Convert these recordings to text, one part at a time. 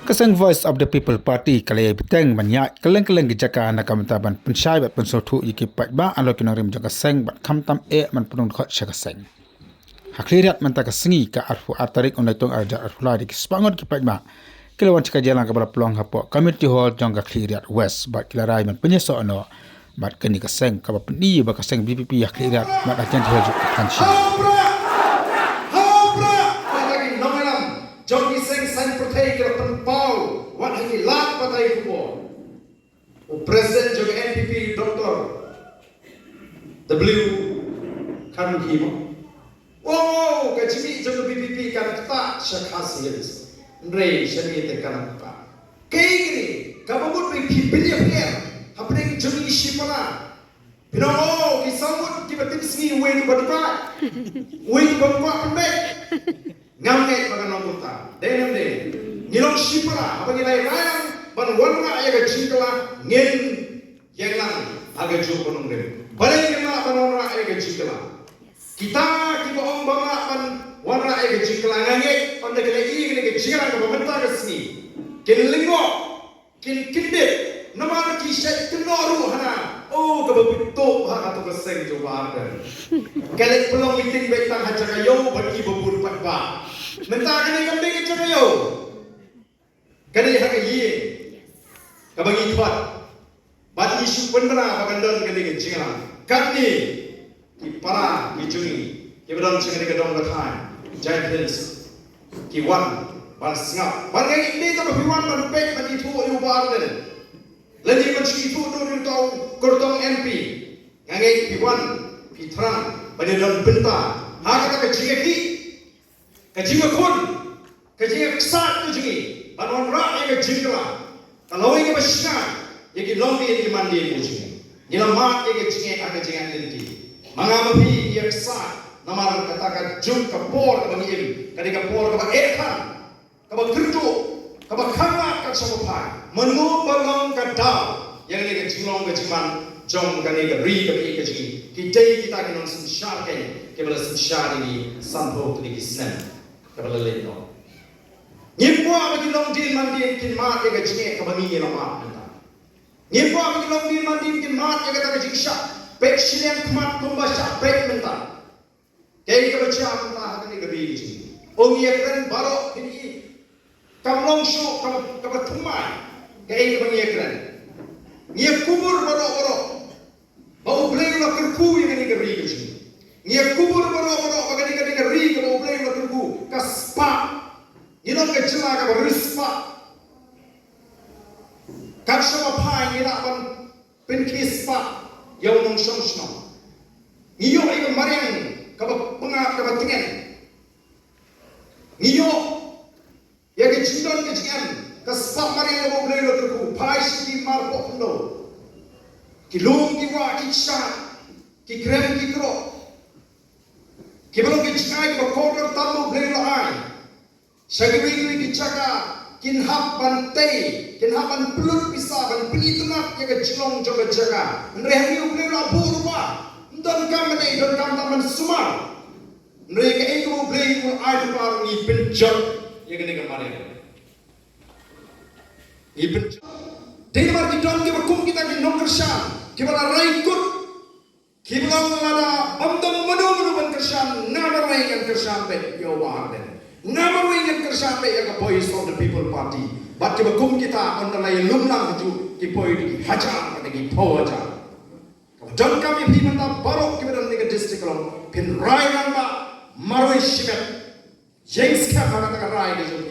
Kaseng Voice of the People Party kalai beteng banyak keleng-keleng gejaka anak kamtaban pensyai bat pensotu iki pat ba alo kinorim jaka seng bat kamtam man penung khot syaka seng. Hakliriat manta kasengi ka arfu atarik unaitung arja arfula di kispangot ki pat ba. Kilawan cika jalan ka bala pelong hapo community hall jangka kliriat west bat kilarai man penyeso ano bat keni kaseng ka ba peni ba kaseng BPP hakliriat bat ajan dihajuk kansi. Jogi seng sang pertai ke penpau wat hangi lat patai kubo. O President jogi NPP Dr. W Karun Himo. Oh, kajimi jogi BPP kan tak syakasi yelis. Ndrei syami te kan tak. Kei gini, kabut be pilih-pilih. Hapne jogi shipana. Pino kisambut kibatim singi wei badba. Wei badba pembek. Ngamnek makan nongkuta, dengan deh, ngilong sipra, apa ngilai rayang, ban warna ayah keciklah, ngin yang lang, agak jauh penung deh. Balik kena ban warna ayah keciklah. Kita om bama ban warna ayah keciklah, ngangek, anda kena ini keciklah, kau bentar kesini, kin linggo, kin kidip, nama kisah kenoru hana. Oh, kebetul hak atau keseng coba ada. Kalau pelong meeting betang haja kayo bagi bubur patba. Mentah kini kambing haja kayo. Kini hak ye. Kabagi kuat. Bat isu pendera bagandon kini kecinglah. Kini ki para ki jungi. Ki bedon cingani kedong berhan. Giant Hills. Ki wan ban singap. Ban ini tu berfiwan ban pek ban itu iubar den. Lagi mencuri itu dulu tahu kortong MP, ngangai piwan, pitran, banyak benta, hak kata kecil kun, kecil kesat tu jadi, banon rak yang kecil lah, kalau yang besar, yang long yang mandi yang nila mak yang kecil agak jangan nanti, mengambil yang kesat, nama katakan jum kapor bagi ini, kali kapor kaba ekan, kaba kerja, kaba kamat kat sahabat. Menurut balong kadal yang ini kecilong keciman jom kani keri kecil kita kena sensar kan kita sensar ini sampai tu di kisah kita leleno nyimpo bagi long din mandi kin mat yang kecil kebagi lama nyimpo bagi long din mandi kin mat yang kata kecil syak pek silian kemat pembaca pek mentah kayak kebaca mentah kani keri kecil ongi keren barok ini kamlong show kabatumai kaya kebanyakan, dia kubur borok-borok, bau beleng lah kerku yang ini keri kecil. Dia kubur borok-borok, bagaimana kena keri ke bau beleng lah kerku, kaspak, ini nak kecelah ke berispak, kasih apa yang nak ban penkispak, yang nongshong-shong. Niyo ay kemarin, kabatingan, niyo, ya kecilan. Kaspak mari yang boleh lo terku, pai sini marpok lo, kilung kiwa kisah, kikrem kikro, kibelum kicai kibakorder tamu boleh lo ay, sagwi kicaka, kinhap bantai, kinhapan pelut bisa ban pelitunak yang kecilong coba jaga, mereka boleh lo abu rupa, dan kami taman semar, mereka itu boleh lo ay par ni penjat yang kena kemarin. Iben, dari mana kita orang berkum kita nong kersan, kita rai ikut, kita ada amdam madu ban kersan, nama rai yang kersan be Yowah den, nama rai yang kersan be yang Voice of the People Party, bat kita berkum kita orang lain lumlang itu kita boleh hajar, kita tahu hajar. Dan kami pergi mentah barok kita dalam negara distrik kalau pin rai namba marwai shimet, jengs kah kata rai itu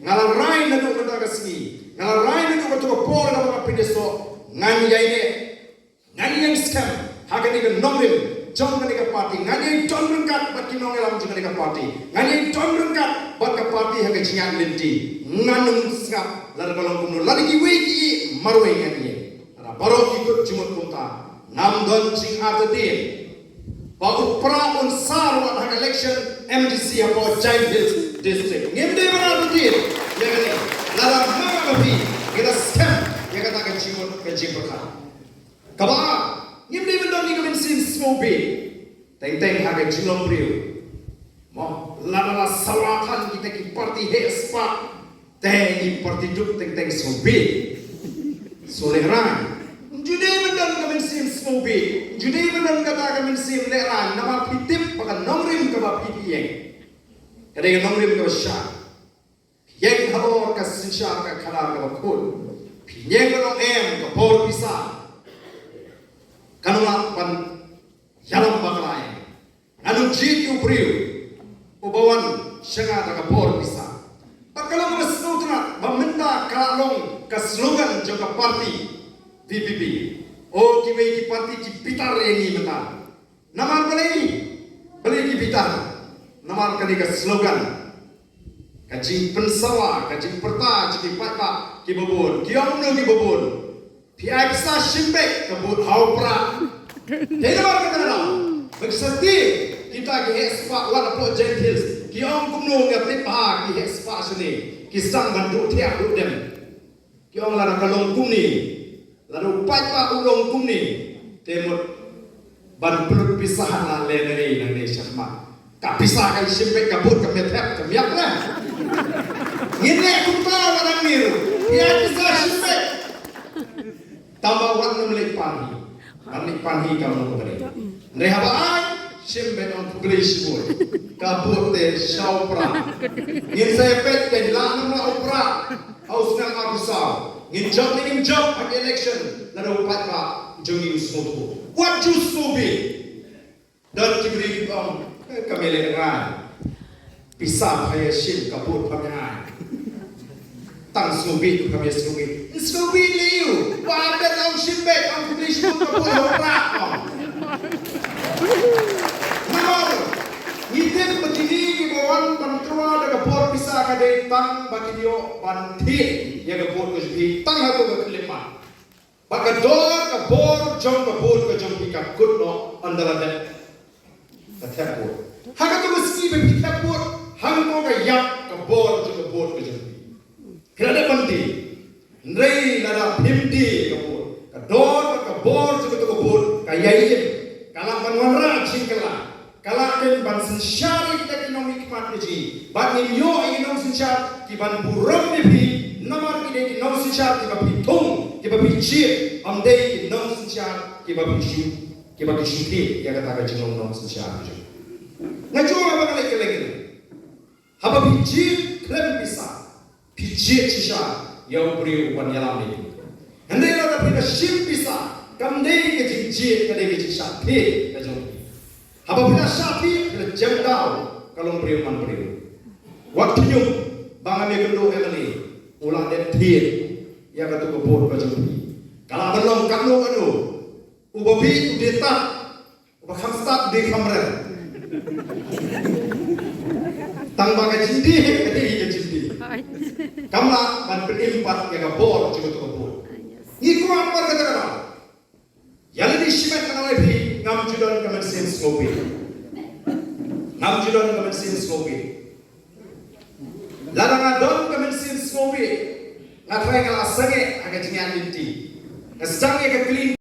ngalah rai nado kata kesini. Ngalah lain itu betul Paul dalam apa pedeso ngani yang scam hagen ini nomor jom ke parti ngani don rengkat bagi nongelam jom ke parti ngani don rengkat bagi parti hagen cingan linti nganung skap lalu kalau kuno lagi kiwi marwai ngani baru ikut jumut kota nam don cing atadin baru praun sarwan hagen election MDC apa Giant Hills district ngende mana atadin ya kan lalu tapi kita scam yang katakan kecil berkah. Kaba, ni benda ni kami sin smobe, teng harga cilom beriu. Mau lala sawakan kita ki parti hespa, Teh partiduk teng sobe. Soleran. Jude menang kami sim sobe. Jude menang kata kami sim leran. Nama pitip pakai nomrim kaba pipiyeng. Kadang nomrim kaba syah. Yang halor kasin syah kalah kaba kun. Yang kalau kapor pisah. Kanula pan yalam bakalai. Anu jitu priu. Ubawan syanga kapor pisah. Pagkalang mga snutra, meminta kalong ke slogan juga parti VPP. Oh, kiwai ki parti ki pitar ini mata. Namar beli ki pitar. Namar kali ke slogan. Kajing pensawa, kajing perta, jadi patpa ki bobon, ki omno ki bobon. Pi aisa shimbek kebut haupra. Jadi namar kata na. Bersati kita ki ekspa wala po gentils. Ki ong kumno ngatit pa ki ekspa sini. Ki sang bantu tiak dem. Ki ong lara kalong kumni. Lalu patpa ulong kumni. Temut ban pelut pisahan la leneri nang ne syahma. Ka pisah kai shimbek kabut ka metep ka miak na. Ngine kumta warang niru. Ya pisah shimbek. Tambah warna melik pani. Melik pani kamu beri. Rehaba ai shimbek on publish boy. Kabut te shaupra. Ngin sepet ke lanam la opra. Aus nang abusau. Ngin job at election. Lalu patpa jungin smotu. What you be? Dan kibri kami lengan. Pisah kaya shim kabut pamyan. Tang snubi kami snubi. Snubi liu. Wada ang shimbek ang publish mo kabut opra. Namor. Ngiten begini di bawah pantua daga por pisah kade tang bagi dio panti ya ga por kuji tang hatu ga kelima. Baka dor ka bor jom ka bor ka jom pika kutno andala de. Kathapur. Haga tu meski be pikapur hang ko ga yak ka bor jom ka bor ka jom. Kerana panti. Ndrei nada pimti ka bor. Ka dor ka bor jom ka bor ka yayin. Kala manwanra chingkala. Kala ken ban sensyari ekonomi kmatji. Ban yo ekonomi sensyar ki ban buram ni pi namar ki de ekonomi sensyar ki ba pi tung ki ba pi chie am de ekonomi sensyar ki ba pi shu ki ba pi shiti ya kata ka jino ekonomi sensyar ju. Ngajo apa kali keleng. Haba pi chie klem bisa. Pi chie chisha ya ubri upan yalam ni. Hande la pi na shim bisa. Kam de ke chie ka de ke chisha pe ka jo. Apabila sapi jemdau kalau beriman beriman. Waktu nyum bang kami kendo emali ulang dan tiet ya kata kebor kajumpi. Kalau belum kamu kanu ubabi udeta ubaham start di kamera. Tang bagai cindi kata iya cindi. Kamla ban berimpat ya kebor juga tu kebor. Iku apa kata kata? Yang ini simet kenal lebih. Ngam judon kamen sin skopi. Ngam judon kamen sin skopi. Lada ngadon kamen sin skopi. Ngatrai ngala sange aga jingan linti. Ngasangge ke clean